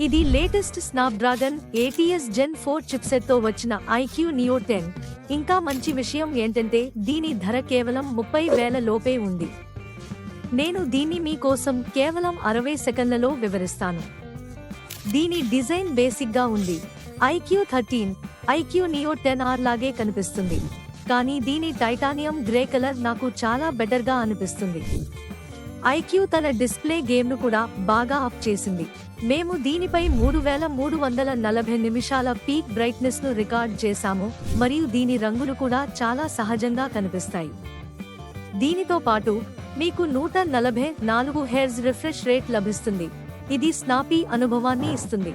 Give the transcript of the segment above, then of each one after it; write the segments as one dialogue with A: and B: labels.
A: ఇది latest Snapdragon 8s Gen 4 చిప్సెట్తో వచ్చిన IQ Neo 10. ఇంకా మంచి విషయం ఏంటంటే దీని ధర కేవలం 30,000 లోపే ఉంది. నేను దీన్ని మీకోసం కేవలం 60 సెకన్లలో వివరిస్తాను. దీని డిజైన్ బేసిక్గా ఉంది. IQ 13, IQ Neo 10R లాగే కనిపిస్తుంది, కానీ దీని టైటానియం గ్రే కలర్ నాకు చాలా బెటర్గా అనిపిస్తుంది. IQ తన డిస్ప్లే గేమ్ను కూడా బాగా అప్ చేసింది. మేము దీనిపై 3340 నిమిషాల పీక్ బ్రైట్నెస్ను రికార్డ్ చేశాము మరియు దీని రంగులు కూడా చాలా సహజంగా కనిపిస్తాయి. దీనితో పాటు మీకు 144 Hz రిఫ్రెష్ రేట్ లభిస్తుంది. ఇది స్నాపీ అనుభవాన్ని ఇస్తుంది.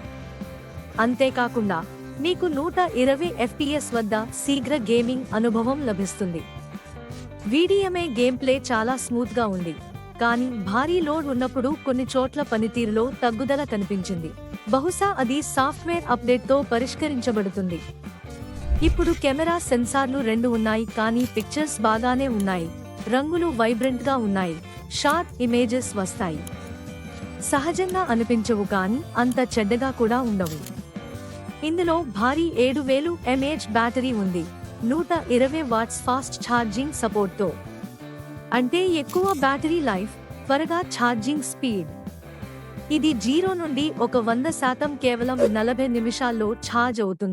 A: అంతేకాకుండా మీకు 120 FPS వద్ద శీఘ్ర గేమింగ్ అనుభవం లభిస్తుంది. VDMA గేమ్ ప్లే చాలా స్మూత్గా ఉంది, కానీ భారీ లోడ్ ఉన్నప్పుడు కొన్ని చోట్ల పనితీరులో తగ్గుదల కనిపించింది. బహుశా అది సాఫ్ట్వేర్ అప్డేట్తో పరిష్కరించబడుతుంది. ఇప్పుడు కెమెరా సెన్సార్లు 2 ఉన్నాయి, కానీ పిక్చర్స్ బాగానే ఉన్నాయి. రంగులు వైబ్రెంట్గా ఉన్నాయి. షార్ప్ ఇమేజెస్ వస్తాయి. సహజంగా అనిపించవు, కానీ అంత చెడ్డగా కూడా ఉండవు. ఇందులో భారీ 7000 mAh బ్యాటరీ ఉంది, 120 వాట్స్ ఫాస్ట్ ఛార్జింగ్ సపోర్ట్తో. అంటే ఎక్కువ బ్యాటరీ లైఫ్, త్వరగా ఛార్జింగ్ స్పీడ్. ఇది 0 నుండి 100% కేవలం 40 నిమిషాల్లో ఛార్జ్ అవుతుంది.